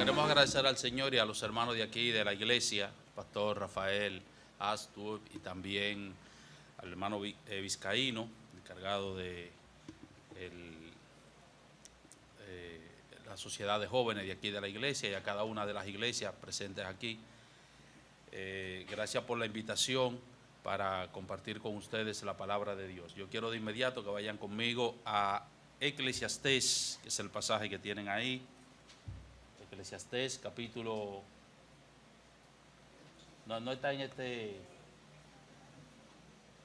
Queremos agradecer al Señor y a los hermanos de aquí, de la iglesia, Pastor Rafael Astur, y también al hermano Vizcaíno, encargado de la sociedad de jóvenes de aquí de la iglesia, y a cada una de las iglesias presentes aquí. Gracias por la invitación para compartir con ustedes la palabra de Dios. Yo quiero de inmediato que vayan conmigo a Eclesiastés, que es el pasaje que tienen ahí. Eclesiastés, capítulo... No está en este...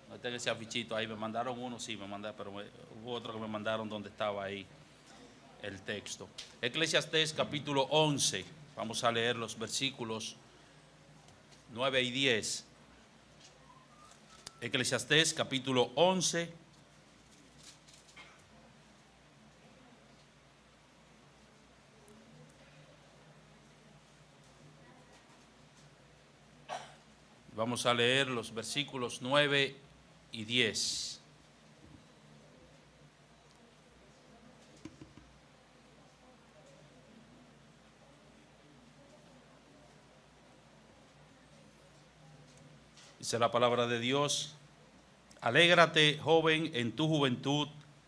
No está en ese afichito ahí. Me mandaron uno, sí, pero hubo otro que me mandaron donde estaba ahí el texto. Eclesiastés, capítulo 11. Vamos a leer los versículos 9 y 10. Eclesiastés, capítulo 11. Vamos a leer los versículos 9 y 10. Dice la palabra de Dios: alégrate, joven, en tu juventud,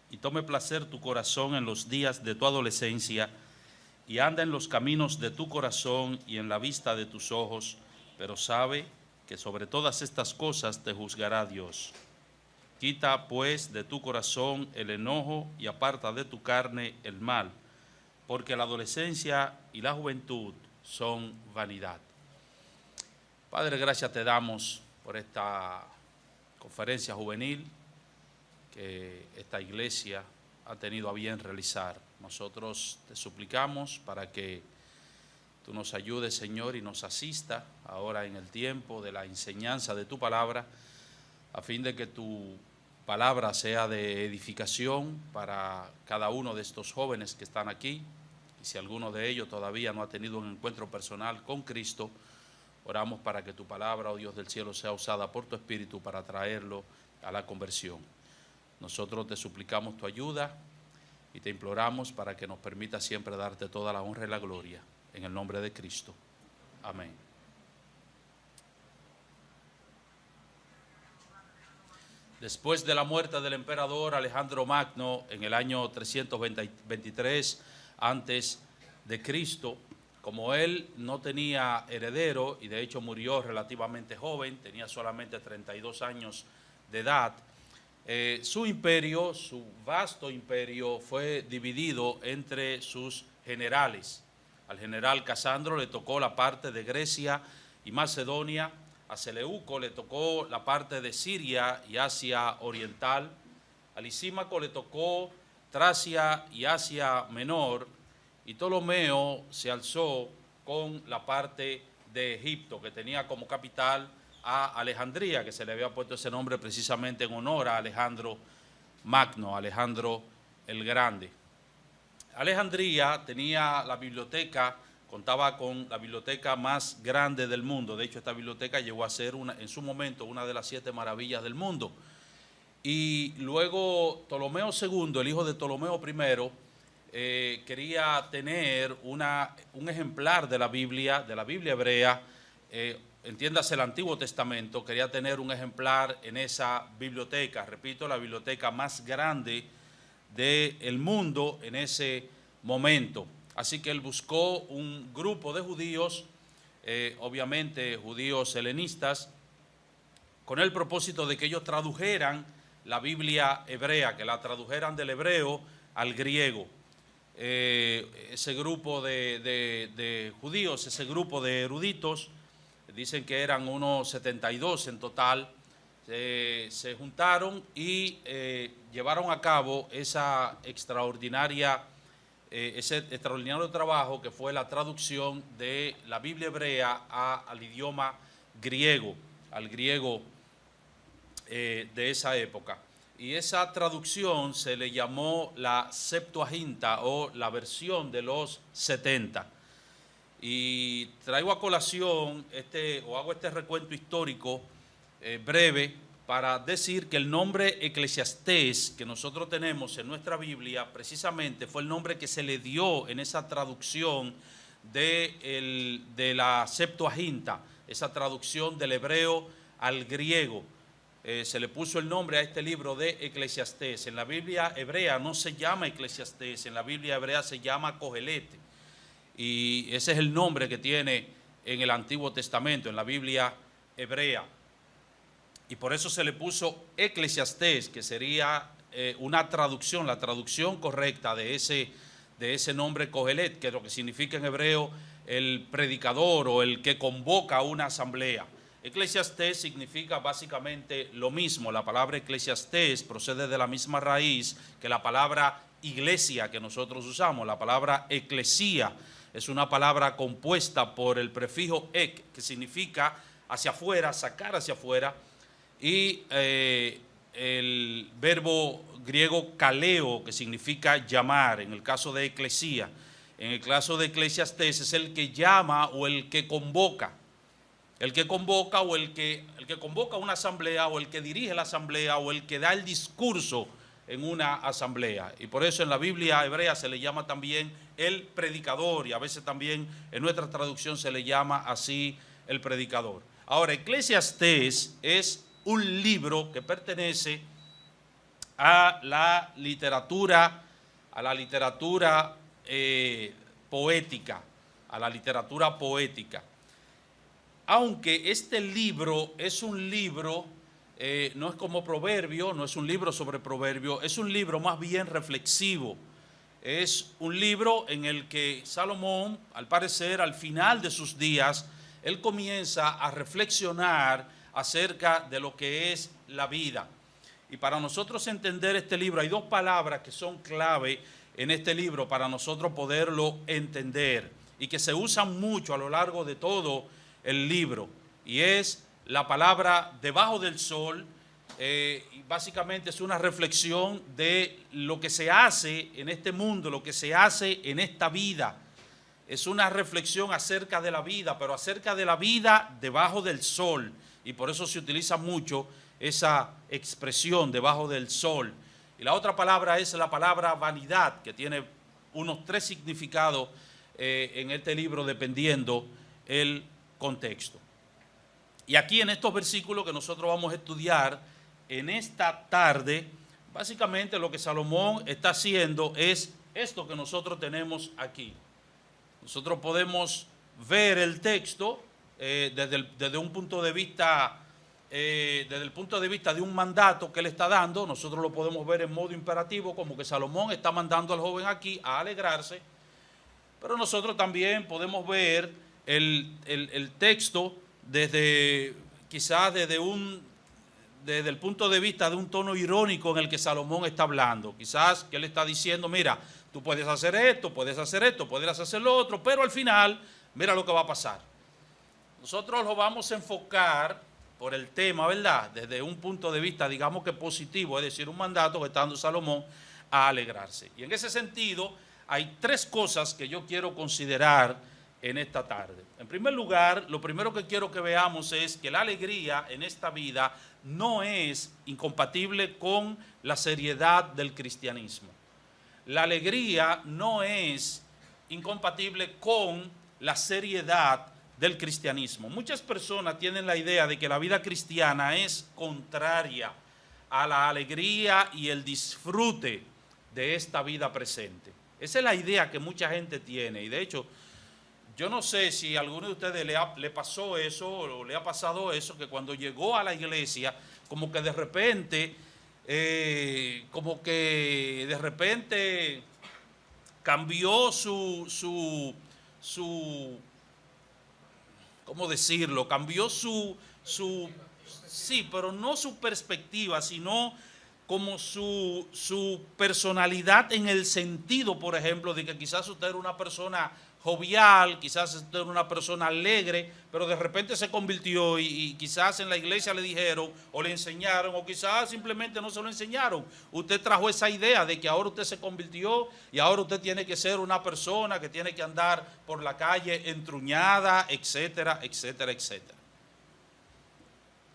y tome placer tu corazón en los días de tu adolescencia, y anda en los caminos de tu corazón y en la vista de tus ojos, pero sabe que sobre todas estas cosas te juzgará Dios. Quita, pues, de tu corazón el enojo y aparta de tu carne el mal, porque la adolescencia y la juventud son vanidad. Padre, gracias te damos por esta conferencia juvenil que esta iglesia ha tenido a bien realizar. Nosotros te suplicamos para que tú nos ayudes, Señor, y nos asista ahora en el tiempo de la enseñanza de tu palabra, a fin de que tu palabra sea de edificación para cada uno de estos jóvenes que están aquí. Y si alguno de ellos todavía no ha tenido un encuentro personal con Cristo, oramos para que tu palabra, oh Dios del cielo, sea usada por tu Espíritu para traerlo a la conversión. Nosotros te suplicamos tu ayuda y te imploramos para que nos permita siempre darte toda la honra y la gloria. En el nombre de Cristo. Amén. Después de la muerte del emperador Alejandro Magno en el año 323 antes de Cristo, como él no tenía heredero y de hecho murió relativamente joven, tenía solamente 32 años de edad, su imperio, su vasto imperio, fue dividido entre sus generales. Al general Casandro le tocó la parte de Grecia y Macedonia, a Seleuco le tocó la parte de Siria y Asia Oriental, a Lisímaco le tocó Tracia y Asia Menor, y Ptolomeo se alzó con la parte de Egipto, que tenía como capital a Alejandría, que se le había puesto ese nombre precisamente en honor a Alejandro Magno, Alejandro el Grande. Alejandría tenía la biblioteca, contaba con la biblioteca más grande del mundo. De hecho, esta biblioteca llegó a ser en su momento una de las 7 maravillas del mundo. Y luego Ptolomeo II, el hijo de Ptolomeo I, quería tener un ejemplar de la Biblia hebrea, entiéndase el Antiguo Testamento, quería tener un ejemplar en esa biblioteca, repito, la biblioteca más grande del mundo en ese momento. Así que él buscó un grupo de judíos, obviamente judíos helenistas, con el propósito de que ellos tradujeran la Biblia hebrea, que la tradujeran del hebreo al griego. Ese grupo de judíos, ese grupo de eruditos, dicen que eran unos 72 en total, se juntaron y llevaron a cabo ese extraordinario trabajo que fue la traducción de la Biblia hebrea al idioma griego, al griego de esa época. Y esa traducción se le llamó la Septuaginta o la versión de los 70. Y traigo a colación hago este recuento histórico breve para decir que el nombre Eclesiastés que nosotros tenemos en nuestra Biblia precisamente fue el nombre que se le dio en esa traducción de la Septuaginta, esa traducción del hebreo al griego. Se le puso el nombre a este libro de Eclesiastés. En la Biblia hebrea no se llama Eclesiastés, en la Biblia hebrea se llama Cogelete. Y ese es el nombre que tiene en el Antiguo Testamento, en la Biblia hebrea. Y por eso se le puso Eclesiastés, que sería una traducción, la traducción correcta de ese nombre Cogelet, que es lo que significa en hebreo el predicador o el que convoca a una asamblea. Eclesiastés significa básicamente lo mismo. La palabra eclesiastés procede de la misma raíz que la palabra iglesia que nosotros usamos. La palabra eclesía es una palabra compuesta por el prefijo ek, que significa hacia afuera, sacar hacia afuera, y el verbo griego kaleo, que significa llamar, en el caso de eclesía. En el caso de eclesiastés es el que llama o el que convoca. El que convoca o el que convoca una asamblea, o el que dirige la asamblea, o el que da el discurso en una asamblea. Y por eso en la Biblia hebrea se le llama también el predicador, y a veces también en nuestra traducción se le llama así el predicador. Ahora, Eclesiastés es un libro que pertenece a la literatura poética, a la literatura poética. Aunque este libro es un libro, no es como Proverbio, no es un libro sobre Proverbio, es un libro más bien reflexivo. Es un libro en el que Salomón, al parecer, al final de sus días, él comienza a reflexionar acerca de lo que es la vida. Y para nosotros entender este libro, hay dos palabras que son clave en este libro para nosotros poderlo entender y que se usan mucho a lo largo de todo el libro, y es la palabra debajo del sol. Y básicamente es una reflexión de lo que se hace en este mundo, lo que se hace en esta vida. Es una reflexión acerca de la vida, pero acerca de la vida debajo del sol, y por eso se utiliza mucho esa expresión debajo del sol. Y la otra palabra es la palabra vanidad, que tiene unos 3 significados en este libro dependiendo el contexto. Y aquí en estos versículos que nosotros vamos a estudiar en esta tarde, básicamente lo que Salomón está haciendo es esto que nosotros tenemos aquí. Nosotros podemos ver el texto desde un punto de vista, desde el punto de vista de un mandato que él está dando. Nosotros lo podemos ver en modo imperativo, como que Salomón está mandando al joven aquí a alegrarse, pero nosotros también podemos ver el texto quizás desde el punto de vista de un tono irónico en el que Salomón está hablando. Quizás que él está diciendo, mira, tú puedes hacer esto, puedes hacer lo otro, pero al final, mira lo que va a pasar. Nosotros lo vamos a enfocar por el tema, ¿verdad?, desde un punto de vista, digamos que positivo, es decir, un mandato que está dando Salomón a alegrarse. Y en ese sentido, hay 3 cosas que yo quiero considerar en esta tarde. En primer lugar, lo primero que quiero que veamos es que la alegría en esta vida no es incompatible con la seriedad del cristianismo. La alegría no es incompatible con la seriedad del cristianismo. Muchas personas tienen la idea de que la vida cristiana es contraria a la alegría y el disfrute de esta vida presente. Esa es la idea que mucha gente tiene, y de hecho, yo no sé si a alguno de ustedes le pasó eso o le ha pasado eso, que cuando llegó a la iglesia, como que de repente cambió ¿cómo decirlo? Cambió sí, pero no su perspectiva, sino como su personalidad, en el sentido, por ejemplo, de que quizás usted era una persona jovial, quizás usted era una persona alegre, pero de repente se convirtió y quizás en la iglesia le dijeron o le enseñaron, o quizás simplemente no se lo enseñaron. Usted trajo esa idea de que ahora usted se convirtió y ahora usted tiene que ser una persona que tiene que andar por la calle entruñada, etcétera, etcétera, etcétera.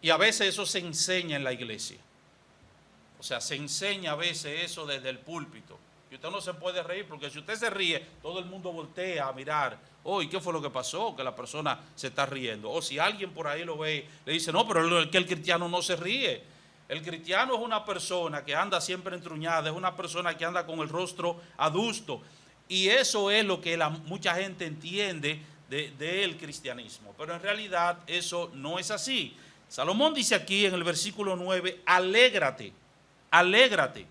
Y a veces eso se enseña en la iglesia. O sea, se enseña a veces eso desde el púlpito. Y usted no se puede reír, porque si usted se ríe, todo el mundo voltea a mirar. Oh, ¿y qué fue lo que pasó? Que la persona se está riendo. O si alguien por ahí lo ve, le dice, no, pero el cristiano no se ríe. El cristiano es una persona que anda siempre entruñada, es una persona que anda con el rostro adusto. Y eso es lo que mucha gente entiende del cristianismo. Pero en realidad eso no es así. Salomón dice aquí en el versículo 9, alégrate, alégrate.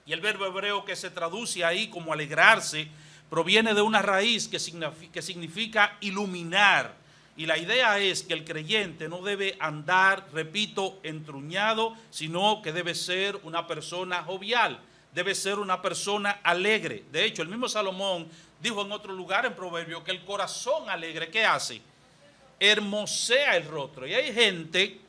Y el verbo hebreo que se traduce ahí como alegrarse proviene de una raíz que significa iluminar. Y la idea es que el creyente no debe andar, repito, entruñado, sino que debe ser una persona jovial, debe ser una persona alegre. De hecho, el mismo Salomón dijo en otro lugar en Proverbios que el corazón alegre, ¿qué hace? Hermosea el rostro. Y hay gente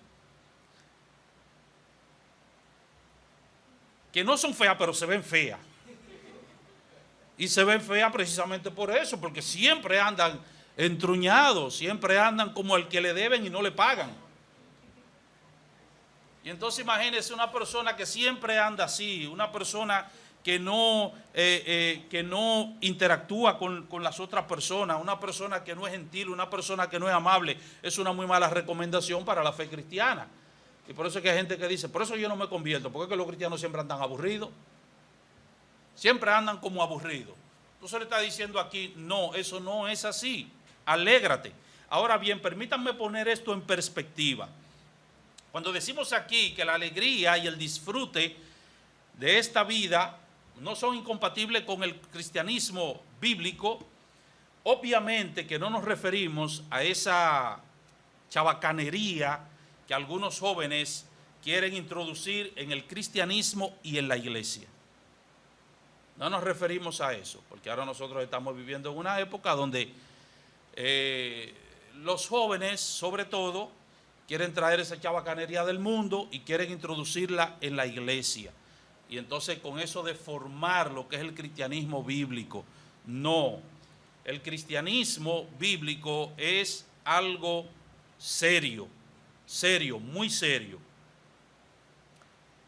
que no son feas, pero se ven feas. Y se ven feas precisamente por eso, porque siempre andan entruñados, siempre andan como el que le deben y no le pagan. Y entonces imagínense una persona que siempre anda así, una persona que no interactúa con las otras personas, una persona que no es gentil, una persona que no es amable. Es una muy mala recomendación para la fe cristiana. Y por eso es que hay gente que dice, por eso yo no me convierto, porque es que los cristianos siempre andan aburridos. Siempre andan como aburridos. Entonces le está diciendo aquí, no, eso no es así. Alégrate. Ahora bien, permítanme poner esto en perspectiva. Cuando decimos aquí que la alegría y el disfrute de esta vida no son incompatibles con el cristianismo bíblico, obviamente que no nos referimos a esa chabacanería que algunos jóvenes quieren introducir en el cristianismo y en la iglesia. No nos referimos a eso, porque ahora nosotros estamos viviendo en una época donde los jóvenes, sobre todo, quieren traer esa chabacanería del mundo y quieren introducirla en la iglesia. Y entonces con eso de formar lo que es el cristianismo bíblico. No, el cristianismo bíblico es algo serio, serio, muy serio.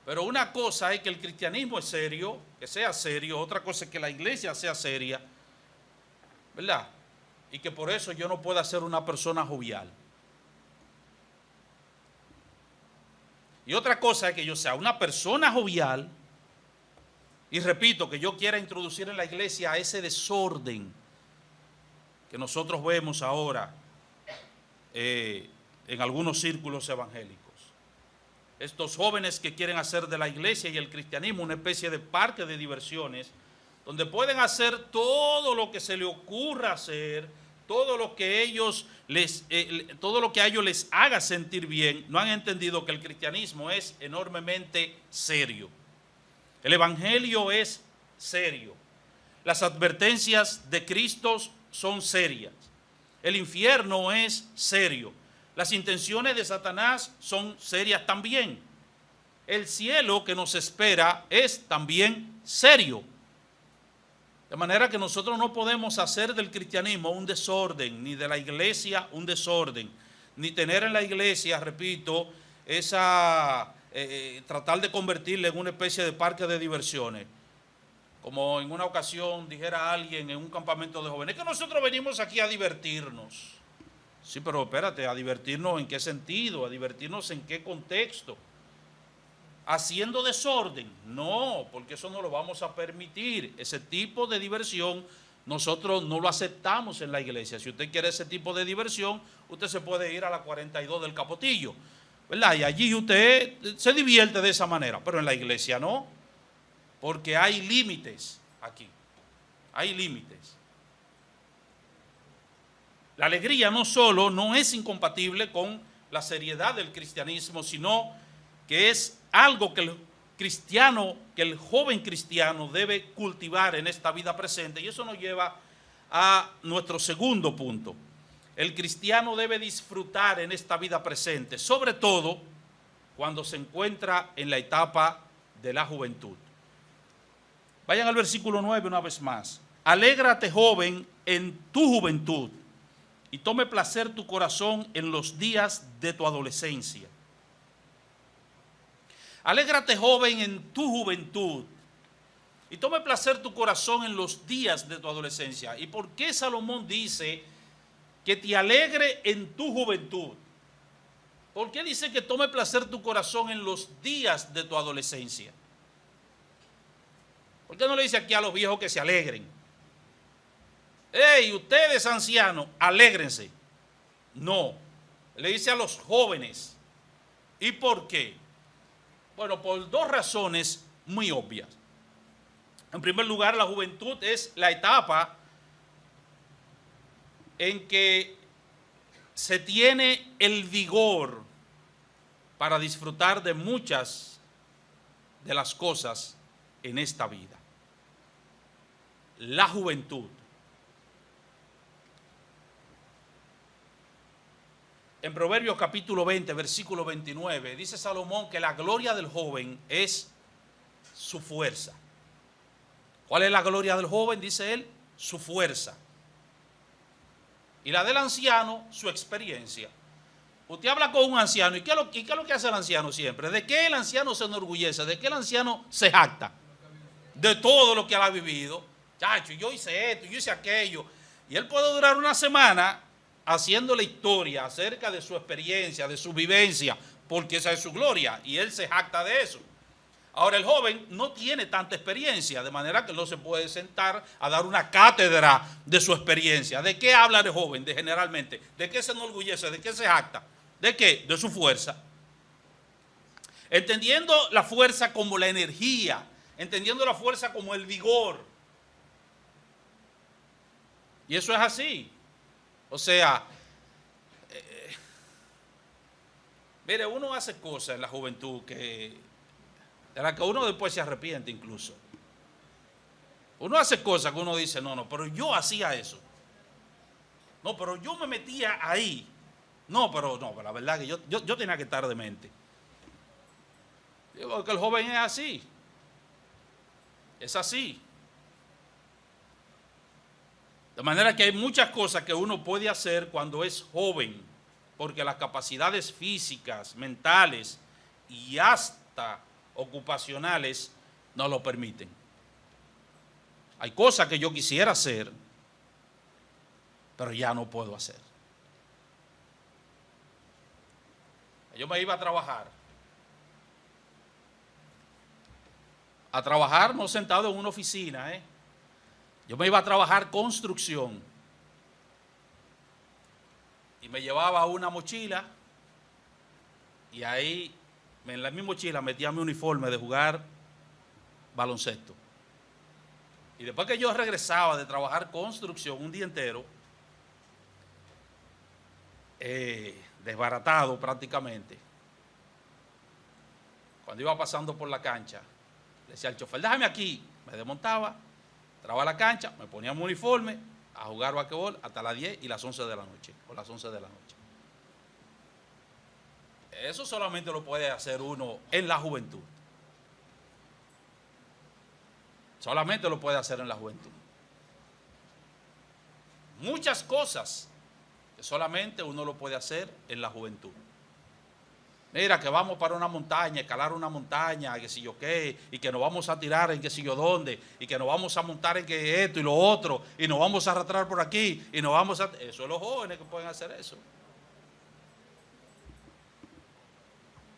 Pero una cosa es que el cristianismo es serio, que sea serio, otra cosa es que la iglesia sea seria, ¿verdad? Y que por eso yo no pueda ser una persona jovial. Y otra cosa es que yo sea una persona jovial y repito, que yo quiera introducir en la iglesia ese desorden que nosotros vemos ahora en algunos círculos evangélicos. Estos jóvenes que quieren hacer de la iglesia y el cristianismo una especie de parque de diversiones, donde pueden hacer todo lo que se les ocurra hacer, todo lo que a ellos les haga sentir bien. No han entendido que el cristianismo es enormemente serio. El evangelio es serio. Las advertencias de Cristo son serias. El infierno es serio. Las intenciones de Satanás son serias también. El cielo que nos espera es también serio. De manera que nosotros no podemos hacer del cristianismo un desorden, ni de la iglesia un desorden, ni tener en la iglesia, repito, tratar de convertirla en una especie de parque de diversiones. Como en una ocasión dijera alguien en un campamento de jóvenes, que nosotros venimos aquí a divertirnos. Sí, pero espérate, ¿a divertirnos en qué sentido? ¿A divertirnos en qué contexto? ¿Haciendo desorden? No, porque eso no lo vamos a permitir. Ese tipo de diversión nosotros no lo aceptamos en la iglesia. Si usted quiere ese tipo de diversión, usted se puede ir a la 42 del Capotillo, ¿verdad? Y allí usted se divierte de esa manera, pero en la iglesia no, porque hay límites aquí, hay límites. La alegría no es incompatible con la seriedad del cristianismo, sino que es algo que el joven cristiano debe cultivar en esta vida presente. Y eso nos lleva a nuestro segundo punto. El cristiano debe disfrutar en esta vida presente, sobre todo cuando se encuentra en la etapa de la juventud. Vayan al versículo 9 una vez más. Alégrate, joven, en tu juventud, y tome placer tu corazón en los días de tu adolescencia. Alégrate, joven, en tu juventud. y tome placer tu corazón en los días de tu adolescencia. ¿Y por qué Salomón dice que te alegre en tu juventud? ¿Por qué dice que tome placer tu corazón en los días de tu adolescencia? ¿Por qué no le dice aquí a los viejos que se alegren? ¡Ey, ustedes ancianos, alégrense! No, le dice a los jóvenes. ¿Y por qué? Bueno, por dos razones muy obvias. En primer lugar, la juventud es la etapa en que se tiene el vigor para disfrutar de muchas de las cosas en esta vida. La juventud. En Proverbios capítulo 20, versículo 29, dice Salomón que la gloria del joven es su fuerza. ¿Cuál es la gloria del joven? Dice él, su fuerza. Y la del anciano, su experiencia. Usted habla con un anciano, ¿y qué es lo que hace el anciano siempre? ¿De qué el anciano se enorgullece? ¿De qué el anciano se jacta? De todo lo que él ha vivido. Chacho, yo hice esto, yo hice aquello. Y él puede durar una semana haciendo la historia acerca de su experiencia, de su vivencia, porque esa es su gloria, y él se jacta de eso. Ahora, el joven no tiene tanta experiencia, de manera que no se puede sentar a dar una cátedra de su experiencia. ¿De qué habla el joven generalmente? ¿De qué se enorgullece? ¿De qué se jacta? ¿De qué? De su fuerza. Entendiendo la fuerza como la energía, entendiendo la fuerza como el vigor. Y eso es así. O sea, mire, uno hace cosas en la juventud de las que uno después se arrepiente incluso. Uno hace cosas que uno dice, no, pero yo hacía eso. No, pero yo me metía ahí. No, pero la verdad que yo tenía que estar demente. Digo que el joven es así. Es así. De manera que hay muchas cosas que uno puede hacer cuando es joven, porque las capacidades físicas, mentales y hasta ocupacionales no lo permiten. Hay cosas que yo quisiera hacer, pero ya no puedo hacer. Yo me iba a trabajar no sentado en una oficina, Yo me iba a trabajar construcción y me llevaba una mochila y ahí en la misma mochila metía mi uniforme de jugar baloncesto. Y después que yo regresaba de trabajar construcción un día entero, desbaratado prácticamente, cuando iba pasando por la cancha, le decía al chofer, déjame aquí, me desmontaba, entraba a la cancha, me ponía mi uniforme a jugar basquetbol hasta las 10 y las 11 de la noche, o las 11 de la noche. Eso solamente lo puede hacer uno en la juventud. Solamente lo puede hacer en la juventud. Muchas cosas que solamente uno lo puede hacer en la juventud. Mira, que vamos para una montaña, escalar una montaña, que si yo qué, y que nos vamos a tirar en que si yo dónde, y que nos vamos a montar en que esto y lo otro, y nos vamos a arrastrar por aquí, y nos vamos a... Eso es los jóvenes que pueden hacer eso.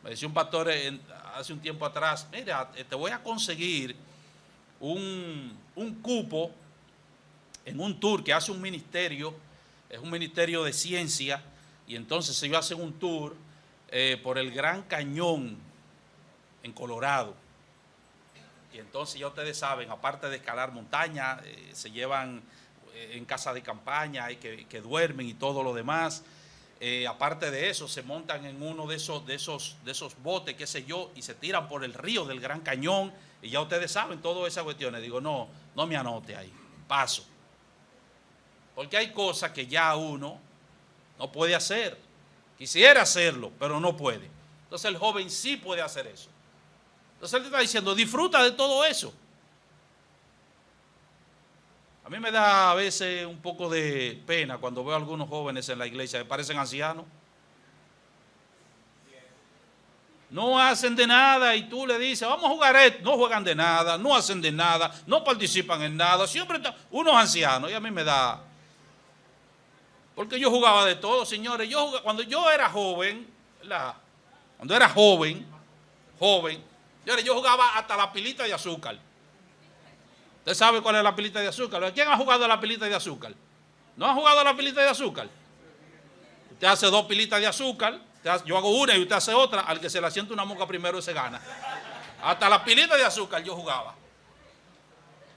Me decía un pastor hace un tiempo atrás, mira, te voy a conseguir un cupo en un tour que hace un ministerio, es un ministerio de ciencia, y entonces ellos hacen un tour por el Gran Cañón en Colorado. Y entonces ya ustedes saben, aparte de escalar montaña, se llevan en casa de campaña y que duermen y todo lo demás. Aparte de eso, se montan en uno de esos botes, qué sé yo, y se tiran por el río del Gran Cañón. Y ya ustedes saben todas esas cuestiones. Digo, no me anote ahí, paso. Porque hay cosas que ya uno no puede hacer. Quisiera hacerlo, pero no puede. Entonces el joven sí puede hacer eso. Entonces él te está diciendo, disfruta de todo eso. A mí me da a veces un poco de pena cuando veo a algunos jóvenes en la iglesia que parecen ancianos. No hacen de nada y tú le dices, vamos a jugar esto. No juegan de nada, no hacen de nada, no participan en nada. Siempre están unos ancianos y a mí me da... Porque yo jugaba de todo, señores. Cuando yo era joven, cuando era joven, señores, yo jugaba hasta la pilita de azúcar. ¿Usted sabe cuál es la pilita de azúcar? ¿Quién ha jugado a la pilita de azúcar? ¿No ha jugado a la pilita de azúcar? Usted hace 2 pilitas de azúcar, yo hago una y usted hace otra, al que se le siente una mosca primero ese gana. Hasta la pilita de azúcar yo jugaba.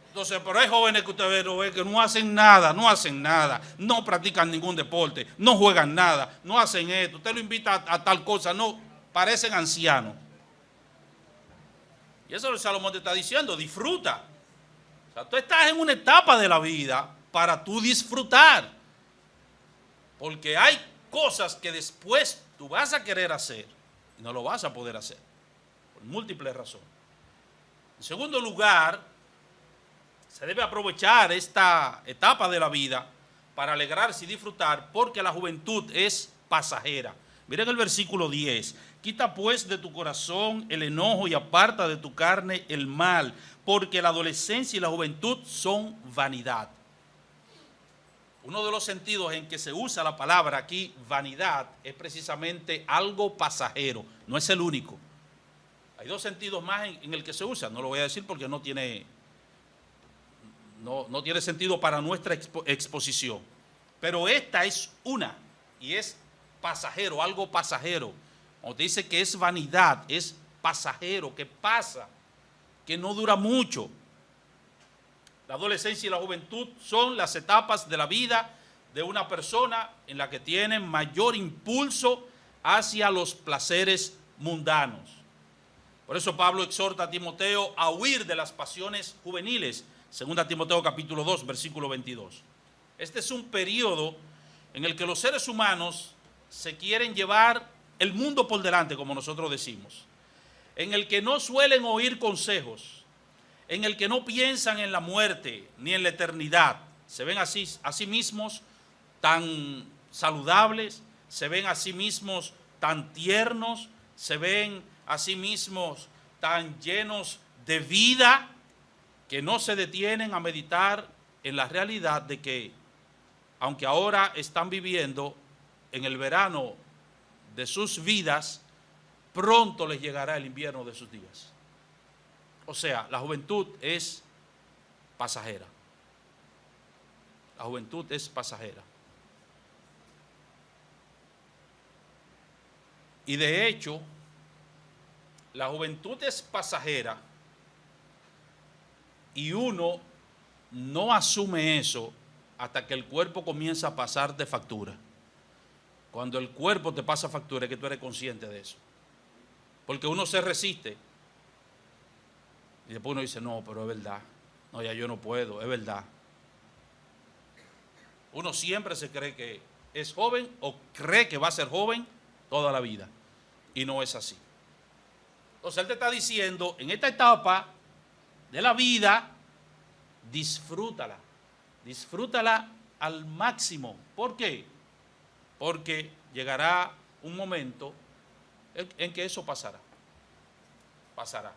Entonces, pero hay jóvenes que usted ve que no hacen nada, no practican ningún deporte, no juegan nada, no hacen esto, usted lo invita a tal cosa, no, parecen ancianos. Y eso es lo que Salomón te está diciendo, disfruta. O sea, tú estás en una etapa de la vida para tú disfrutar. Porque hay cosas que después tú vas a querer hacer y no lo vas a poder hacer, por múltiples razones. En segundo lugar, se debe aprovechar esta etapa de la vida para alegrarse y disfrutar, porque la juventud es pasajera. Miren el versículo 10. Quita pues de tu corazón el enojo y aparta de tu carne el mal, porque la adolescencia y la juventud son vanidad. Uno de los sentidos en que se usa la palabra aquí, vanidad, es precisamente algo pasajero, no es el único. Hay 2 sentidos más en el que se usa, no lo voy a decir porque no tiene sentido para nuestra exposición. Pero esta es una, y es pasajero, algo pasajero. Cuando te dice que es vanidad, es pasajero, que pasa, que no dura mucho. La adolescencia y la juventud son las etapas de la vida de una persona en la que tienen mayor impulso hacia los placeres mundanos. Por eso Pablo exhorta a Timoteo a huir de las pasiones juveniles, 2 Timoteo capítulo 2, versículo 22. Este es un periodo en el que los seres humanos se quieren llevar el mundo por delante, como nosotros decimos, en el que no suelen oír consejos, en el que no piensan en la muerte ni en la eternidad. Se ven a sí mismos tan saludables, se ven a sí mismos tan tiernos, se ven a sí mismos tan llenos de vida, que no se detienen a meditar en la realidad de que, aunque ahora están viviendo en el verano de sus vidas, pronto les llegará el invierno de sus días. O sea, la juventud es pasajera. La juventud es pasajera. Y de hecho, la juventud es pasajera y uno no asume eso hasta que el cuerpo comienza a pasar de factura. Cuando el cuerpo te pasa factura es que tú eres consciente de eso. Porque uno se resiste. Y después uno dice, no, pero es verdad. No, ya yo no puedo, es verdad. Uno siempre se cree que es joven o cree que va a ser joven toda la vida. Y no es así. Entonces él te está diciendo, en esta etapa de la vida, disfrútala. Disfrútala al máximo. ¿Por qué? Porque llegará un momento en que eso pasará. Pasará.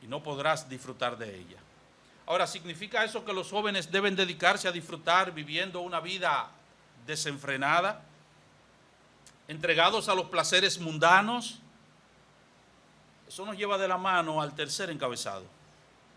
Y no podrás disfrutar de ella. Ahora, ¿significa eso que los jóvenes deben dedicarse a disfrutar viviendo una vida desenfrenada, entregados a los placeres mundanos? Eso nos lleva de la mano al tercer encabezado.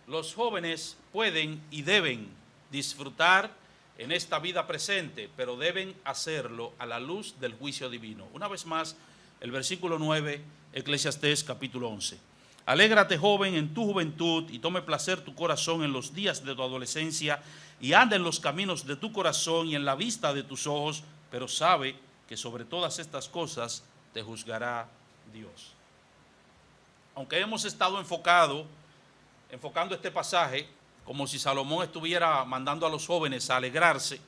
Los jóvenes pueden y deben disfrutar en esta vida presente, pero deben hacerlo a la luz del juicio divino. Una vez más, el versículo 9, Eclesiastés capítulo 11. Alégrate, joven, en tu juventud, y tome placer tu corazón en los días de tu adolescencia, y anda en los caminos de tu corazón y en la vista de tus ojos, pero sabe que sobre todas estas cosas te juzgará Dios. Aunque hemos estado enfocando este pasaje como si Salomón estuviera mandando a los jóvenes a alegrarse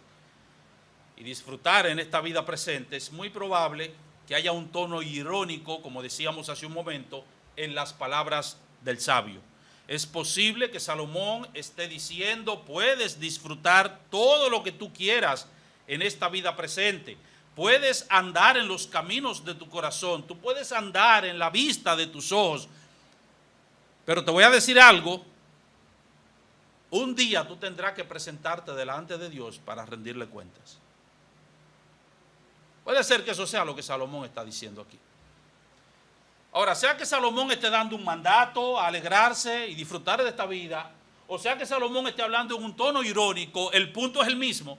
y disfrutar en esta vida presente, es muy probable que haya un tono irónico, como decíamos hace un momento, en las palabras del sabio. Es posible que Salomón esté diciendo, puedes disfrutar todo lo que tú quieras en esta vida presente, puedes andar en los caminos de tu corazón, tú puedes andar en la vista de tus ojos, pero te voy a decir algo, un día tú tendrás que presentarte delante de Dios para rendirle cuentas. Puede ser que eso sea lo que Salomón está diciendo aquí. Ahora, sea que Salomón esté dando un mandato a alegrarse y disfrutar de esta vida, o sea que Salomón esté hablando en un tono irónico, el punto es el mismo.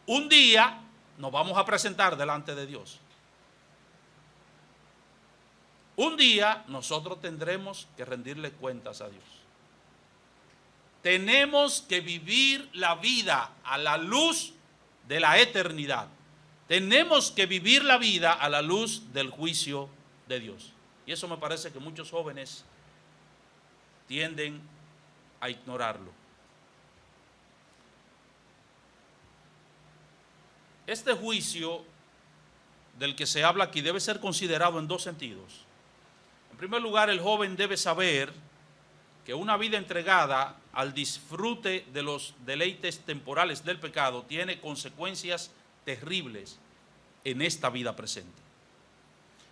Un día nos vamos a presentar delante de Dios. Un día nosotros tendremos que rendirle cuentas a Dios. Tenemos que vivir la vida a la luz de la eternidad. Tenemos que vivir la vida a la luz del juicio de Dios. Y eso me parece que muchos jóvenes tienden a ignorarlo. Este juicio del que se habla aquí debe ser considerado en dos sentidos. En primer lugar, el joven debe saber que una vida entregada al disfrute de los deleites temporales del pecado tiene consecuencias terribles en esta vida presente.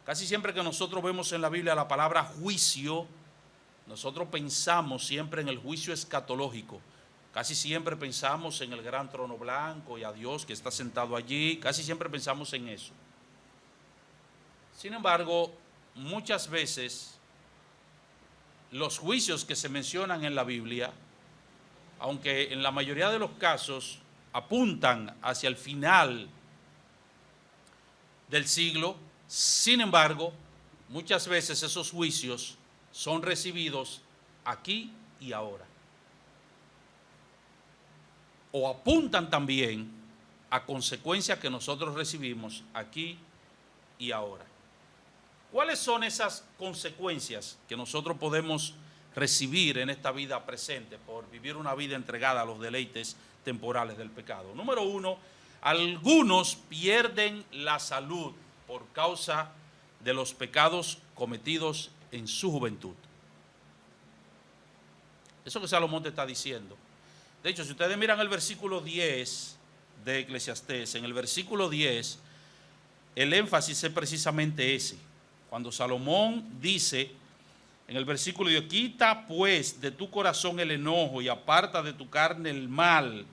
Casi siempre que nosotros vemos en la Biblia la palabra juicio, nosotros pensamos siempre en el juicio escatológico. Casi siempre pensamos en el gran trono blanco y a Dios que está sentado allí. Casi siempre pensamos en eso. Sin embargo, muchas veces los juicios que se mencionan en la Biblia, aunque en la mayoría de los casos apuntan hacia el final del siglo, sin embargo, muchas veces esos juicios son recibidos aquí y ahora. O apuntan también a consecuencias que nosotros recibimos aquí y ahora. ¿Cuáles son esas consecuencias que nosotros podemos recibir en esta vida presente por vivir una vida entregada a los deleites temporales del pecado? Número uno, algunos pierden la salud por causa de los pecados cometidos en su juventud. Eso que Salomón te está diciendo. De hecho, si ustedes miran el versículo 10 de Eclesiastés, en el versículo 10, el énfasis es precisamente ese. Cuando Salomón dice en el versículo 10, quita pues de tu corazón el enojo y aparta de tu carne el mal,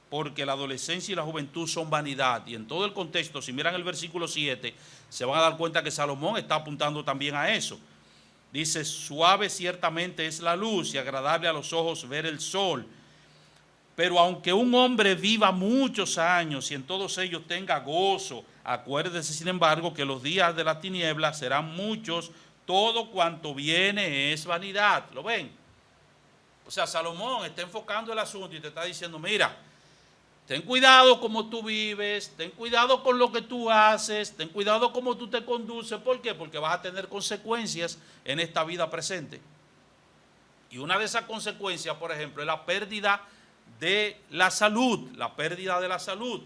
porque la adolescencia y la juventud son vanidad. Y en todo el contexto, si miran el versículo 7, se van a dar cuenta que Salomón está apuntando también a eso. Dice, suave ciertamente es la luz y agradable a los ojos ver el sol. Pero aunque un hombre viva muchos años y en todos ellos tenga gozo, acuérdese sin embargo que los días de la tiniebla serán muchos, todo cuanto viene es vanidad. ¿Lo ven? O sea, Salomón está enfocando el asunto y te está diciendo, mira, ten cuidado como tú vives, ten cuidado con lo que tú haces, ten cuidado cómo tú te conduces. ¿Por qué? Porque vas a tener consecuencias en esta vida presente. Y una de esas consecuencias, por ejemplo, es la pérdida de la salud, la pérdida de la salud.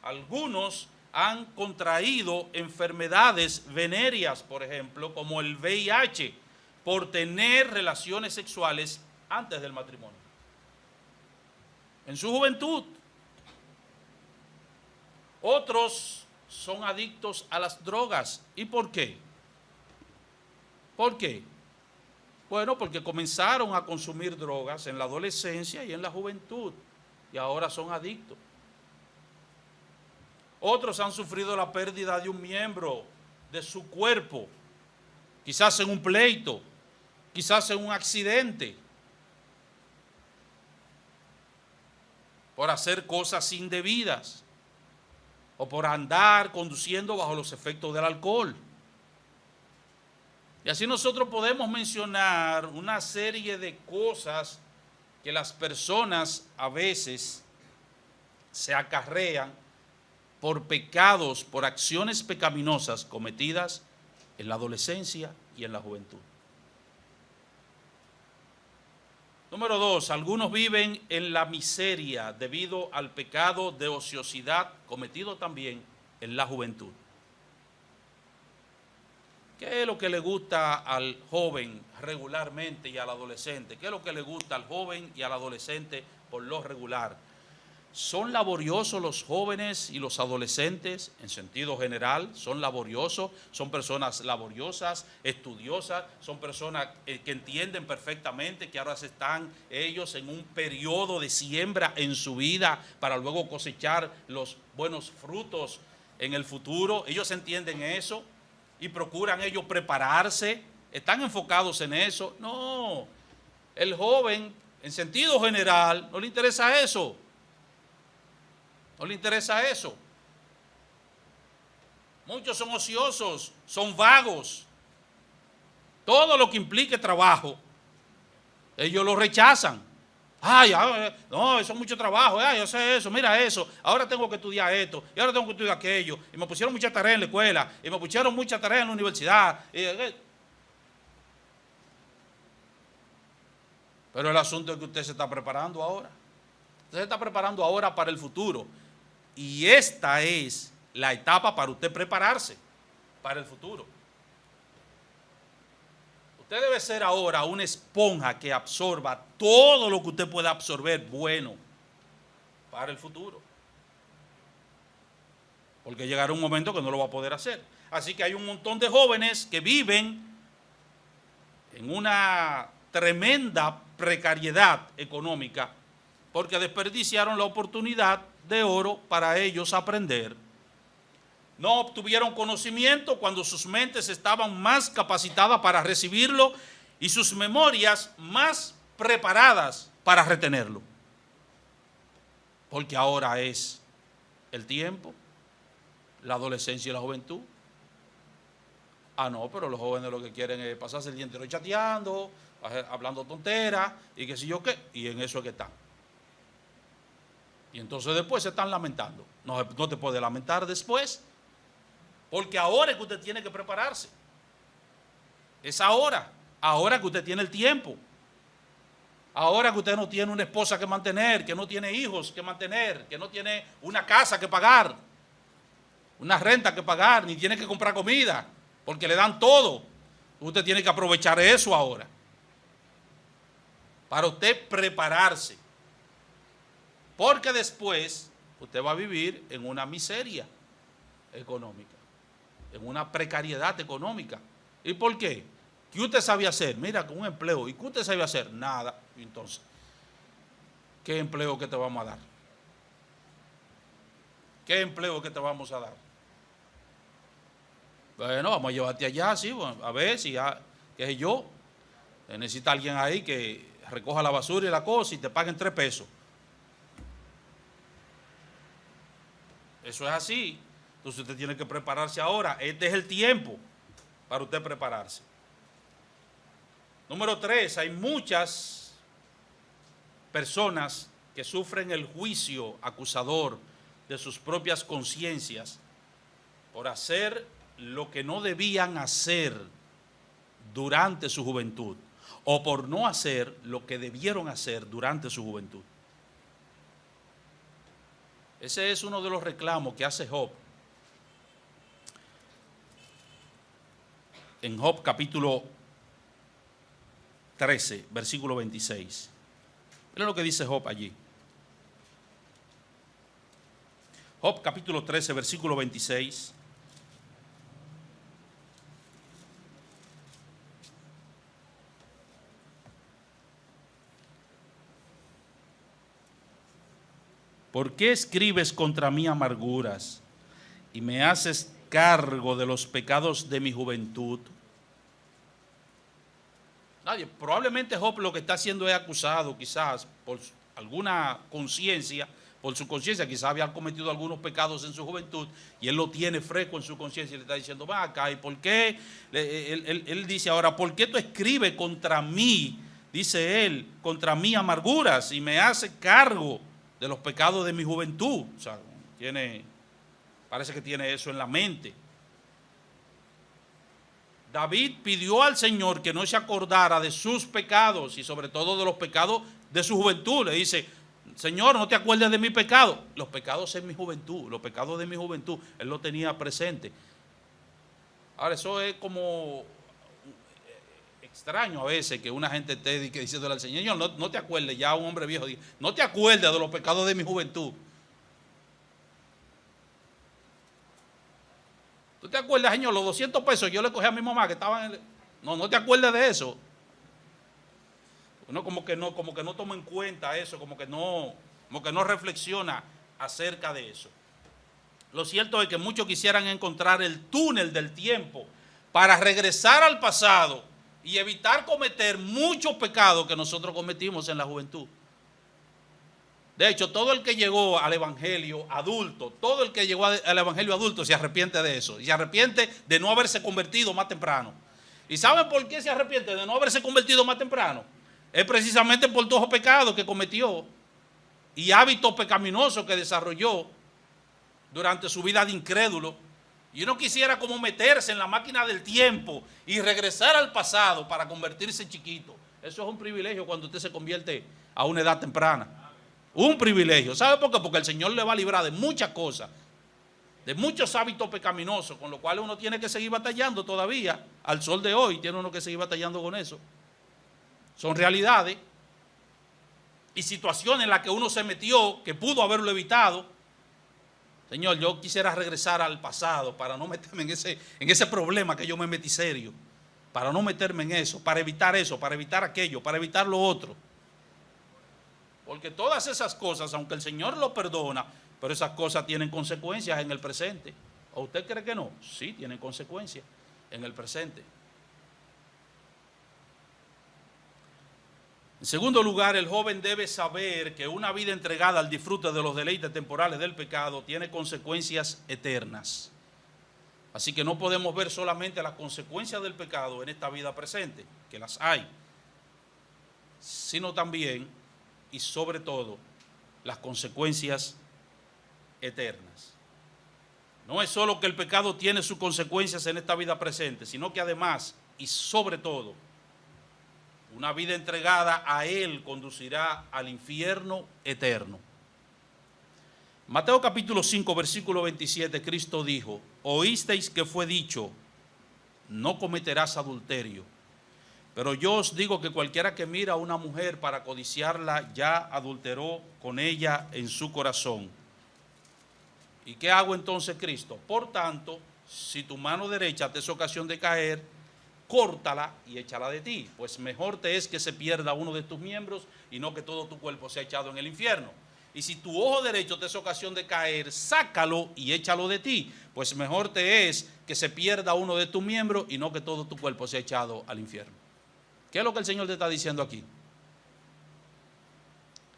Algunos han contraído enfermedades venéreas, por ejemplo, como el VIH, por tener relaciones sexuales antes del matrimonio, en su juventud. Otros son adictos a las drogas. ¿Y por qué? ¿Por qué? Bueno, porque comenzaron a consumir drogas en la adolescencia y en la juventud y ahora son adictos. Otros han sufrido la pérdida de un miembro de su cuerpo, quizás en un pleito, quizás en un accidente, por hacer cosas indebidas o por andar conduciendo bajo los efectos del alcohol. Y así nosotros podemos mencionar una serie de cosas que las personas a veces se acarrean por pecados, por acciones pecaminosas cometidas en la adolescencia y en la juventud. Número 2, algunos viven en la miseria debido al pecado de ociosidad cometido también en la juventud. ¿Qué es lo que le gusta al joven regularmente y al adolescente? ¿Qué es lo que le gusta al joven y al adolescente por lo regular? ¿Son laboriosos los jóvenes y los adolescentes en sentido general? ¿Son laboriosos? ¿Son personas laboriosas, estudiosas? ¿Son personas que entienden perfectamente que ahora están ellos en un periodo de siembra en su vida para luego cosechar los buenos frutos en el futuro? ¿Ellos entienden eso y procuran ellos prepararse? ¿Están enfocados en eso? No, el joven en sentido general no le interesa eso. No le interesa eso. Muchos son ociosos, son vagos. Todo lo que implique trabajo, ellos lo rechazan. Ay, no, eso es mucho trabajo, yo sé eso, mira eso, ahora tengo que estudiar esto, y ahora tengo que estudiar aquello, y me pusieron mucha tarea en la escuela, y me pusieron mucha tarea en la universidad. Pero el asunto es que usted se está preparando ahora. Usted se está preparando ahora para el futuro. Y esta es la etapa para usted prepararse para el futuro. Usted debe ser ahora una esponja que absorba todo lo que usted pueda absorber bueno para el futuro. Porque llegará un momento que no lo va a poder hacer. Así que hay un montón de jóvenes que viven en una tremenda precariedad económica porque desperdiciaron la oportunidad de oro para ellos aprender. No obtuvieron conocimiento cuando sus mentes estaban más capacitadas para recibirlo y sus memorias más preparadas para retenerlo. Porque ahora es el tiempo, la adolescencia y la juventud. Ah, no, pero los jóvenes lo que quieren es pasarse el día entero chateando, hablando tonteras y qué sé yo qué, y en eso es que están. Y entonces después se están lamentando. No te puede lamentar después, porque ahora es que usted tiene que prepararse. Es ahora que usted tiene el tiempo. Ahora que usted no tiene una esposa que mantener, que no tiene hijos que mantener, que no tiene una casa que pagar, una renta que pagar, ni tiene que comprar comida, porque le dan todo. Usted tiene que aprovechar eso ahora, para usted prepararse. Porque después usted va a vivir en una miseria económica, en una precariedad económica. ¿Y por qué? ¿Qué usted sabe hacer? Mira, con un empleo. ¿Y qué usted sabe hacer? Nada. Entonces, ¿qué empleo que te vamos a dar? ¿Qué empleo que te vamos a dar? Bueno, vamos a llevarte allá, sí, bueno, a ver si ya, qué sé yo, necesita alguien ahí que recoja la basura y la cosa y te paguen 3 pesos. Eso es así. Entonces usted tiene que prepararse ahora. Este es el tiempo para usted prepararse. Número 3, hay muchas personas que sufren el juicio acusador de sus propias conciencias por hacer lo que no debían hacer durante su juventud o por no hacer lo que debieron hacer durante su juventud. Ese es uno de los reclamos que hace Job. En Job capítulo 13, versículo 26. Miren lo que dice Job allí. Job capítulo 13, versículo 26. ¿Por qué escribes contra mí amarguras y me haces cargo de los pecados de mi juventud? Nadie, probablemente Job lo que está haciendo es acusado quizás por alguna conciencia, por su conciencia, quizás había cometido algunos pecados en su juventud y él lo tiene fresco en su conciencia y le está diciendo, va acá, ¿y por qué? Él dice ahora, ¿por qué tú escribes contra mí? Dice él, contra mí amarguras y me hace cargo de los pecados de mi juventud. O sea, parece que tiene eso en la mente. David pidió al Señor que no se acordara de sus pecados y sobre todo de los pecados de su juventud. Le dice, Señor, no te acuerdes de mi pecado. Los pecados en mi juventud, los pecados de mi juventud, él lo tenía presente. Ahora, eso es como Extraño a veces que una gente esté diciéndole al Señor, no te acuerdes, ya un hombre viejo dice, no te acuerdes de los pecados de mi juventud. ¿Tú te acuerdas, Señor, los 200 pesos yo le cogí a mi mamá que estaban en el... No te acuerdes de eso. Uno como que no toma en cuenta eso, como que no reflexiona acerca de eso. Lo cierto es que muchos quisieran encontrar el túnel del tiempo para regresar al pasado y evitar cometer muchos pecados que nosotros cometimos en la juventud. De hecho, todo el que llegó al evangelio adulto, se arrepiente de eso. Y se arrepiente de no haberse convertido más temprano. ¿Y saben por qué se arrepiente de no haberse convertido más temprano? Es precisamente por todos los pecados que cometió y hábitos pecaminosos que desarrolló durante su vida de incrédulo. Y uno quisiera como meterse en la máquina del tiempo y regresar al pasado para convertirse en chiquito. Eso es un privilegio cuando usted se convierte a una edad temprana. Un privilegio. ¿Sabe por qué? Porque el Señor le va a librar de muchas cosas, de muchos hábitos pecaminosos, con lo cual uno tiene que seguir batallando todavía. Al sol de hoy tiene uno que seguir batallando con eso. Son realidades y situaciones en las que uno se metió que pudo haberlo evitado. Señor, yo quisiera regresar al pasado para no meterme en ese problema que yo me metí serio, para no meterme en eso, para evitar aquello, para evitar lo otro. Porque todas esas cosas, aunque el Señor lo perdona, pero esas cosas tienen consecuencias en el presente. ¿O usted cree que no? Sí, tienen consecuencias en el presente. En segundo lugar, el joven debe saber que una vida entregada al disfrute de los deleites temporales del pecado tiene consecuencias eternas. Así que no podemos ver solamente las consecuencias del pecado en esta vida presente, que las hay, sino también y sobre todo las consecuencias eternas. No es solo que el pecado tiene sus consecuencias en esta vida presente, sino que además y sobre todo, una vida entregada a Él conducirá al infierno eterno. Mateo capítulo 5, versículo 27, Cristo dijo, oísteis que fue dicho, no cometerás adulterio. Pero yo os digo que cualquiera que mira a una mujer para codiciarla, ya adulteró con ella en su corazón. ¿Y qué hago entonces, Cristo? Por tanto, si tu mano derecha te es ocasión de caer, córtala y échala de ti, pues mejor te es que se pierda uno de tus miembros y no que todo tu cuerpo sea echado en el infierno. Y si tu ojo derecho te es ocasión de caer, sácalo y échalo de ti, pues mejor te es que se pierda uno de tus miembros y no que todo tu cuerpo sea echado al infierno. ¿Qué es lo que el Señor te está diciendo aquí?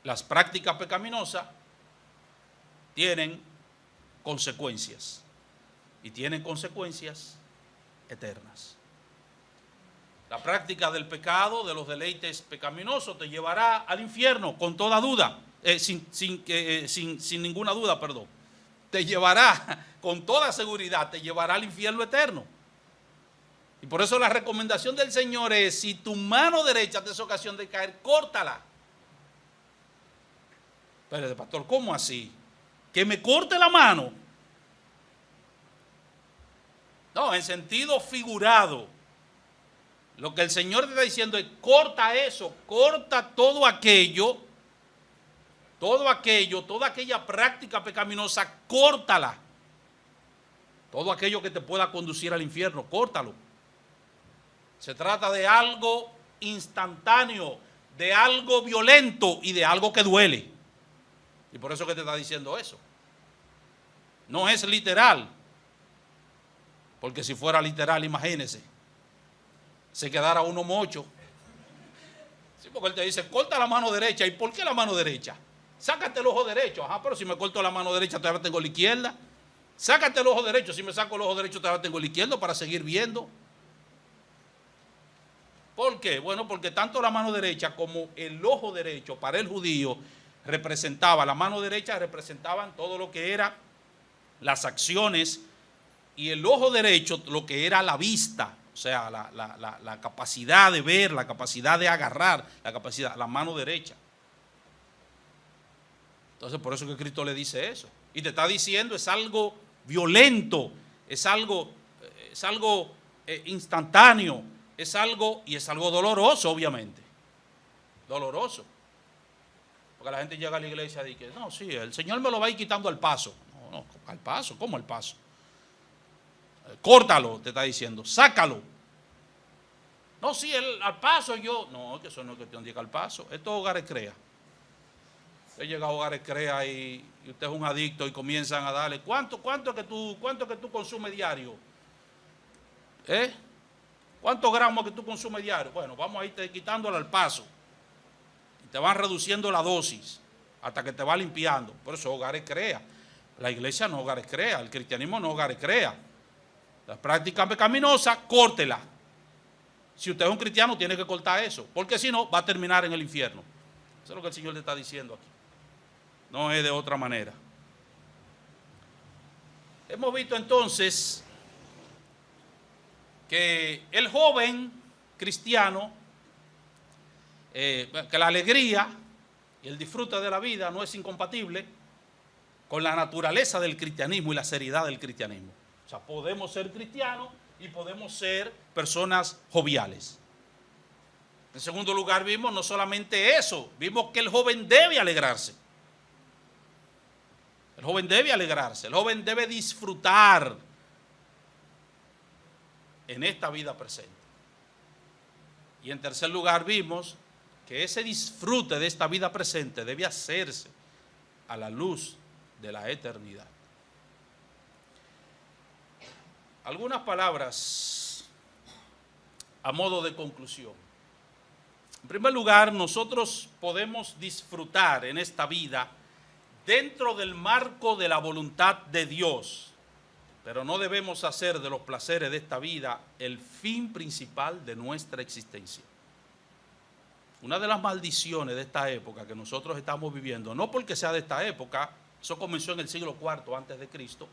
Las prácticas pecaminosas tienen consecuencias y tienen consecuencias eternas. La práctica del pecado, de los deleites pecaminosos, te llevará al infierno con toda duda, sin ninguna duda, perdón. Te llevará, con toda seguridad, te llevará al infierno eterno. Y por eso la recomendación del Señor es, si tu mano derecha te es ocasión de caer, córtala. Pero, pastor, ¿cómo así? ¿Que me corte la mano? No, en sentido figurado. Lo que el Señor te está diciendo es, corta eso, corta toda aquella práctica pecaminosa, córtala. Todo aquello que te pueda conducir al infierno, córtalo. Se trata de algo instantáneo, de algo violento y de algo que duele. Y por eso que te está diciendo eso. No es literal, porque si fuera literal, imagínese, se quedara uno mocho. Sí, porque él te dice, corta la mano derecha. ¿Y por qué la mano derecha? Sácate el ojo derecho. Ajá, pero si me corto la mano derecha, todavía tengo la izquierda. Sácate el ojo derecho. Si me saco el ojo derecho, todavía tengo el izquierdo para seguir viendo. ¿Por qué? Bueno, porque tanto la mano derecha como el ojo derecho para el judío representaba, la mano derecha representaban todo lo que era las acciones y el ojo derecho lo que era la vista. O sea, la capacidad de ver, la capacidad de agarrar, la mano derecha. Entonces, por eso que Cristo le dice eso. Y te está diciendo, es algo violento, es algo instantáneo, es algo doloroso, obviamente. Doloroso. Porque la gente llega a la iglesia y dice, no, sí, el Señor me lo va a ir quitando al paso. No, al paso, ¿cómo al paso? Córtalo, te está diciendo, sácalo. No, sí, al paso yo. No, que eso no es cuestión de llegar al paso. Esto es Hogares Crea. He llegado a Hogares Crea y usted es un adicto y comienzan a darle. ¿Cuánto es que tú consumes diario? ¿Cuántos gramos que tú consumes diario? Bueno, vamos a irte quitándolo al paso. Y te van reduciendo la dosis hasta que te va limpiando. Por eso Hogares Crea. La iglesia no es Hogares Crea. El cristianismo no es Hogares Crea. La práctica pecaminosa, córtela. Si usted es un cristiano, tiene que cortar eso. Porque si no, va a terminar en el infierno. Eso es lo que el Señor le está diciendo aquí. No es de otra manera. Hemos visto entonces que el joven cristiano, que la alegría y el disfrute de la vida no es incompatible con la naturaleza del cristianismo y la seriedad del cristianismo. O sea, podemos ser cristianos y podemos ser personas joviales. En segundo lugar, vimos no solamente eso, vimos que el joven debe alegrarse. El joven debe alegrarse, el joven debe disfrutar en esta vida presente. Y en tercer lugar, vimos que ese disfrute de esta vida presente debe hacerse a la luz de la eternidad. Algunas palabras a modo de conclusión. En primer lugar, nosotros podemos disfrutar en esta vida dentro del marco de la voluntad de Dios, pero no debemos hacer de los placeres de esta vida el fin principal de nuestra existencia. Una de las maldiciones de esta época que nosotros estamos viviendo, no porque sea de esta época, eso comenzó en el siglo IV antes de Cristo,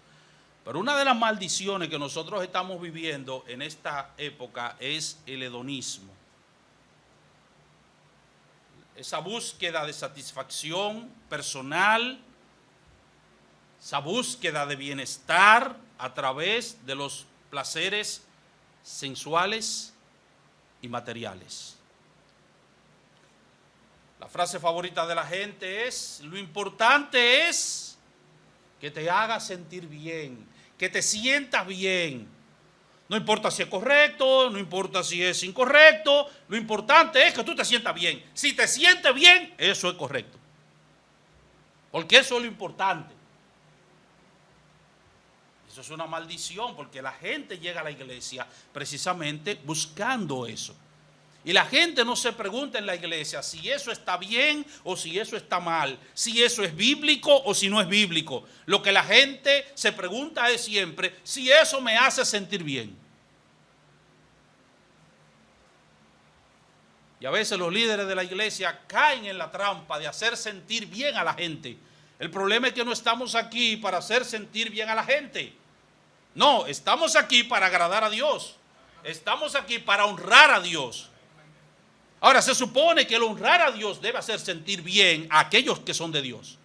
pero una de las maldiciones que nosotros estamos viviendo en esta época es el hedonismo. Esa búsqueda de satisfacción personal, esa búsqueda de bienestar a través de los placeres sensuales y materiales. La frase favorita de la gente es: lo importante es que te haga sentir bien, que te sientas bien. No importa si es correcto, no importa si es incorrecto, lo importante es que tú te sientas bien. Si te sientes bien, eso es correcto. Porque eso es lo importante. Eso es una maldición, porque la gente llega a la iglesia precisamente buscando eso. Y la gente no se pregunta en la iglesia si eso está bien o si eso está mal, si eso es bíblico o si no es bíblico. Lo que la gente se pregunta es siempre si eso me hace sentir bien. Y a veces los líderes de la iglesia caen en la trampa de hacer sentir bien a la gente. El problema es que no estamos aquí para hacer sentir bien a la gente. No, estamos aquí para agradar a Dios. Estamos aquí para honrar a Dios. Ahora, se supone que el honrar a Dios debe hacer sentir bien a aquellos que son de Dios.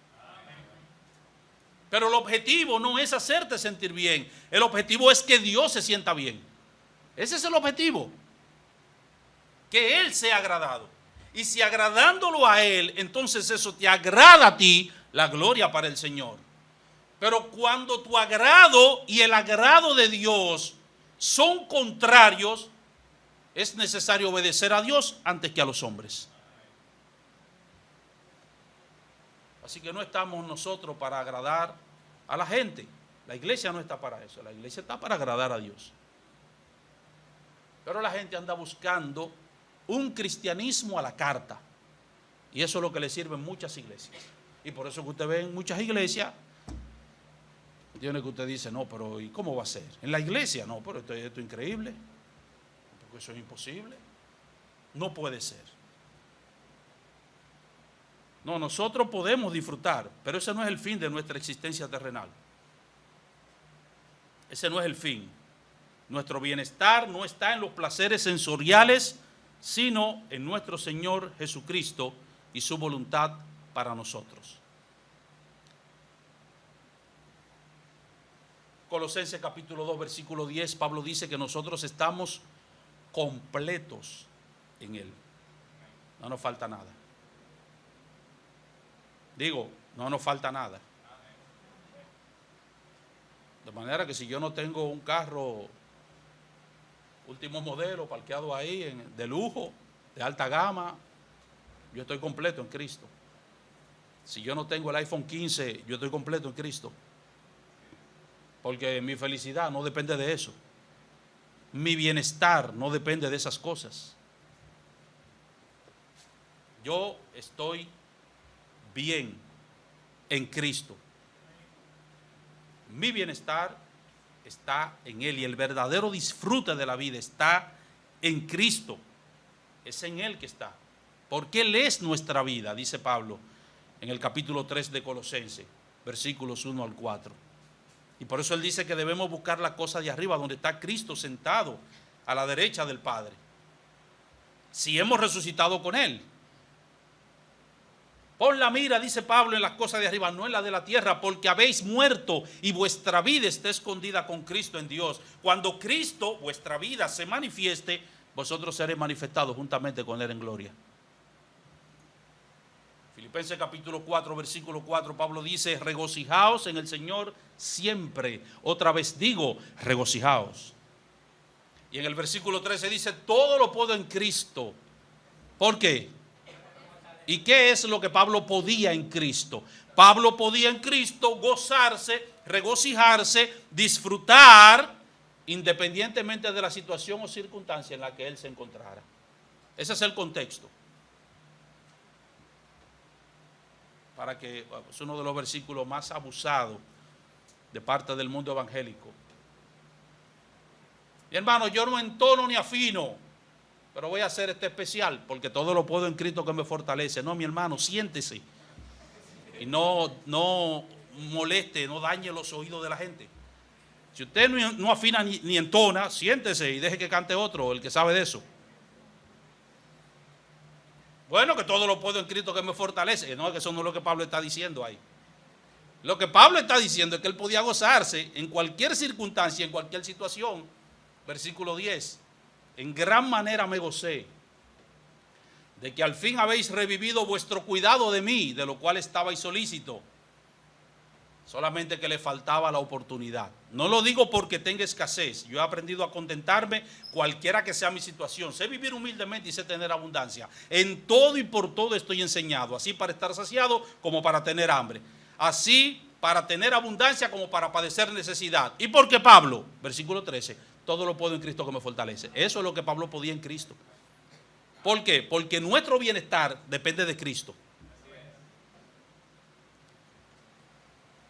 Pero el objetivo no es hacerte sentir bien. El objetivo es que Dios se sienta bien. Ese es el objetivo. Que Él sea agradado. Y si agradándolo a Él, entonces eso te agrada a ti, la gloria para el Señor. Pero cuando tu agrado y el agrado de Dios son contrarios, es necesario obedecer a Dios antes que a los hombres. Así que no estamos nosotros para agradar a la gente. La iglesia no está para eso. La iglesia está para agradar a Dios. Pero la gente anda buscando un cristianismo a la carta. Y eso es lo que le sirve en muchas iglesias. Y por eso que usted ve en muchas iglesias, tiene que usted dice, no, pero ¿y cómo va a ser? En la iglesia, no, pero esto es increíble. Porque eso es imposible. No puede ser. No, nosotros podemos disfrutar, pero ese no es el fin de nuestra existencia terrenal. Ese no es el fin. Nuestro bienestar no está en los placeres sensoriales, sino en nuestro Señor Jesucristo y su voluntad para nosotros. Colosenses capítulo 2, versículo 10, Pablo dice que nosotros estamos completos en Él. No nos falta nada. Digo, no nos falta nada. De manera que si yo no tengo un carro último modelo parqueado ahí de lujo, de alta gama, yo estoy completo en Cristo. Si yo no tengo el iPhone 15, yo estoy completo en Cristo. Porque mi felicidad no depende de eso. Mi bienestar no depende de esas cosas. Yo estoy bien en Cristo. Mi bienestar está en Él y el verdadero disfrute de la vida está en Cristo. Es en Él que está. Porque Él es nuestra vida, dice Pablo en el capítulo 3 de Colosenses, versículos 1 al 4. Y por eso Él dice que debemos buscar la cosa de arriba, donde está Cristo sentado a la derecha del Padre. Si hemos resucitado con Él. Pon la mira, dice Pablo, en las cosas de arriba, no en la de la tierra, porque habéis muerto y vuestra vida está escondida con Cristo en Dios. Cuando Cristo, vuestra vida, se manifieste, vosotros seréis manifestados juntamente con Él en gloria. Filipenses capítulo 4, versículo 4, Pablo dice, regocijaos en el Señor siempre. Otra vez digo, regocijaos. Y en el versículo 13 dice, todo lo puedo en Cristo. ¿Por qué? ¿Y qué es lo que Pablo podía en Cristo? Pablo podía en Cristo gozarse, regocijarse, disfrutar, independientemente de la situación o circunstancia en la que él se encontrara. Ese es el contexto. Para que es uno de los versículos más abusados de parte del mundo evangélico. Mi hermano, yo no entono ni afino, pero voy a hacer este especial, porque todo lo puedo en Cristo que me fortalece. No, mi hermano, siéntese. Y no moleste, no dañe los oídos de la gente. Si usted no afina ni entona, siéntese y deje que cante otro, el que sabe de eso. Bueno, que todo lo puedo en Cristo que me fortalece. No, que eso no es lo que Pablo está diciendo ahí. Lo que Pablo está diciendo es que él podía gozarse en cualquier circunstancia, en cualquier situación. Versículo 10. En gran manera me gocé de que al fin habéis revivido vuestro cuidado de mí, de lo cual estabais solícito. Solamente que le faltaba la oportunidad. No lo digo porque tenga escasez. Yo he aprendido a contentarme cualquiera que sea mi situación. Sé vivir humildemente y sé tener abundancia. En todo y por todo estoy enseñado. Así para estar saciado como para tener hambre. Así para tener abundancia como para padecer necesidad. ¿Y por qué Pablo? Versículo 13. Todo lo puedo en Cristo que me fortalece. Eso es lo que Pablo podía en Cristo. ¿Por qué? Porque nuestro bienestar depende de Cristo.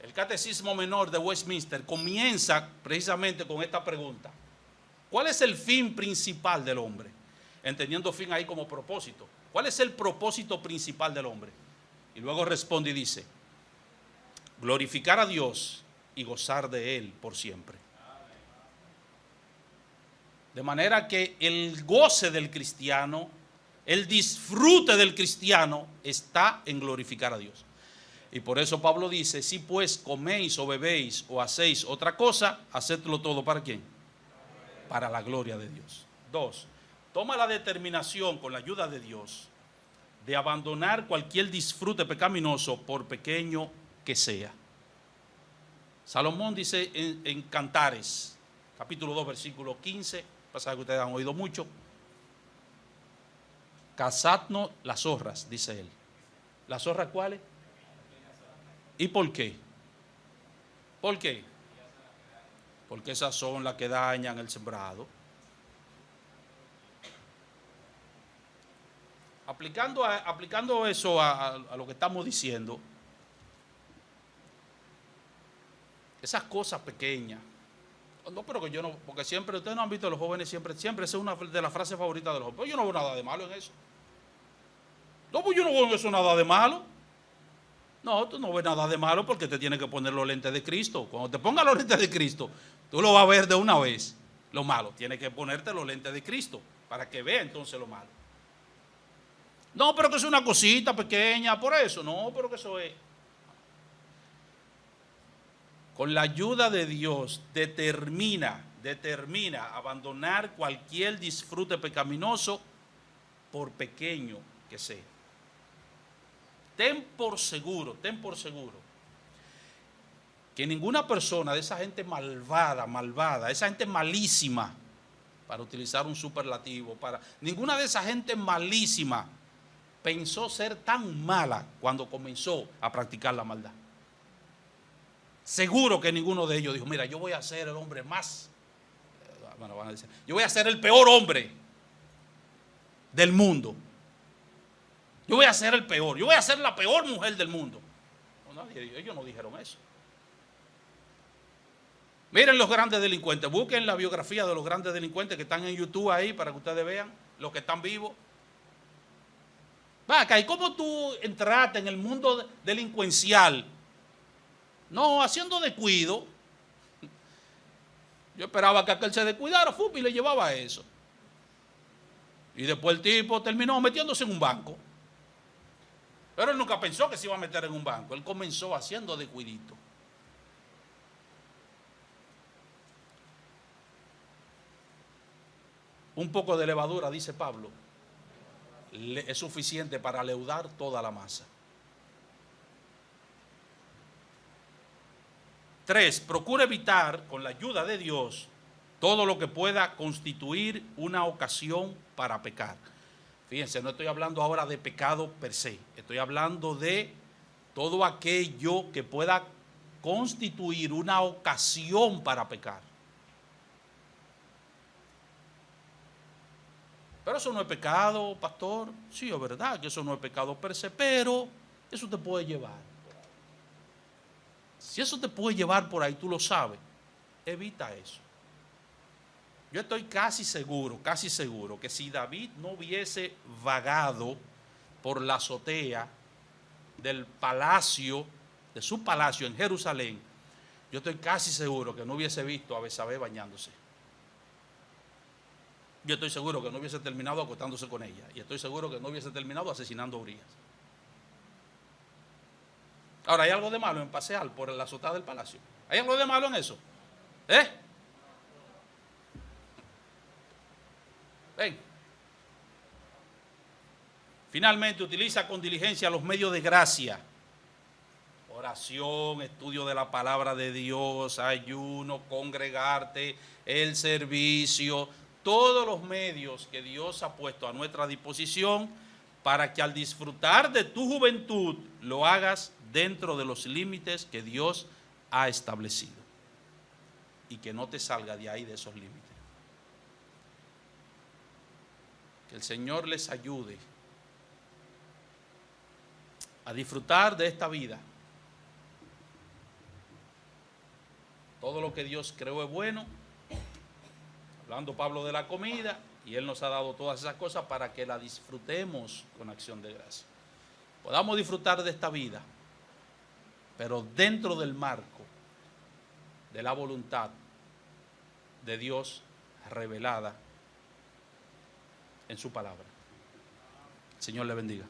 El Catecismo Menor de Westminster comienza precisamente con esta pregunta. ¿Cuál es el fin principal del hombre? Entendiendo fin ahí como propósito. ¿Cuál es el propósito principal del hombre? Y luego responde y dice, glorificar a Dios y gozar de Él por siempre. De manera que el goce del cristiano, el disfrute del cristiano está en glorificar a Dios. Y por eso Pablo dice, si pues coméis o bebéis o hacéis otra cosa, hacedlo todo ¿para quién? Para la gloria de Dios. 2. Toma la determinación con la ayuda de Dios de abandonar cualquier disfrute pecaminoso por pequeño que sea. Salomón dice en Cantares, capítulo 2, versículo 15, pasaje que ustedes han oído mucho. Cazadnos las zorras, dice él. ¿Las zorras cuáles? ¿Y por qué? ¿Por qué? Porque esas son las que dañan el sembrado. Aplicando eso a lo que estamos diciendo, esas cosas pequeñas. No, pero que yo no, porque siempre, ustedes no han visto a los jóvenes, siempre esa es una de las frases favoritas de los jóvenes. Pues yo no veo nada de malo en eso. No, pues yo no veo en eso nada de malo. No, tú no ves nada de malo porque te tienes que poner los lentes de Cristo. Cuando te pongas los lentes de Cristo, tú lo vas a ver de una vez, lo malo. Tienes que ponerte los lentes de Cristo para que vea entonces lo malo. No, pero que es una cosita pequeña, por eso. No, pero que eso es. con la ayuda de Dios, determina abandonar cualquier disfrute pecaminoso, por pequeño que sea. Ten por seguro, que ninguna persona de esa gente malvada, esa gente malísima, para utilizar un superlativo, ninguna de esa gente malísima pensó ser tan mala cuando comenzó a practicar la maldad. Seguro que ninguno de ellos dijo, mira, yo voy a ser el hombre más, bueno, van a decir, yo voy a ser el peor hombre del mundo. Yo voy a ser el peor, yo voy a ser la peor mujer del mundo. No, ellos no dijeron eso. Miren los grandes delincuentes, busquen la biografía de los grandes delincuentes que están en YouTube ahí para que ustedes vean, los que están vivos. Va acá, ¿y cómo tú entraste en el mundo delincuencial? No, haciendo descuido. Yo esperaba que aquel se descuidara, y le llevaba eso. Y después el tipo terminó metiéndose en un banco. Pero él nunca pensó que se iba a meter en un banco. Él comenzó haciendo descuidito. Un poco de levadura, dice Pablo, es suficiente para leudar toda la masa. 3. Procura evitar, con la ayuda de Dios, todo lo que pueda constituir una ocasión para pecar. Fíjense, no estoy hablando ahora de pecado per se, estoy hablando de todo aquello que pueda constituir una ocasión para pecar. Pero eso no es pecado, pastor. Sí, es verdad que eso no es pecado per se, pero eso te puede llevar. Si eso te puede llevar por ahí, tú lo sabes, evita eso. Yo estoy casi seguro que si David no hubiese vagado por la azotea del palacio, de su palacio en Jerusalén, yo estoy casi seguro que no hubiese visto a Betsabé bañándose. Yo estoy seguro que no hubiese terminado acostándose con ella. Y estoy seguro que no hubiese terminado asesinando a Urías. Ahora, ¿hay algo de malo en pasear por la azotea del palacio? ¿Hay algo de malo en eso? Ven. Finalmente, utiliza con diligencia los medios de gracia. Oración, estudio de la palabra de Dios, ayuno, congregarte, el servicio, todos los medios que Dios ha puesto a nuestra disposición para que al disfrutar de tu juventud lo hagas dentro de los límites que Dios ha establecido y que no te salga de ahí, de esos límites. Que el Señor les ayude a disfrutar de esta vida. Todo lo que Dios creó es bueno. Hablando Pablo de la comida, y Él nos ha dado todas esas cosas para que la disfrutemos con acción de gracia. Podamos disfrutar de esta vida, pero dentro del marco de la voluntad de Dios revelada en su palabra. El Señor le bendiga.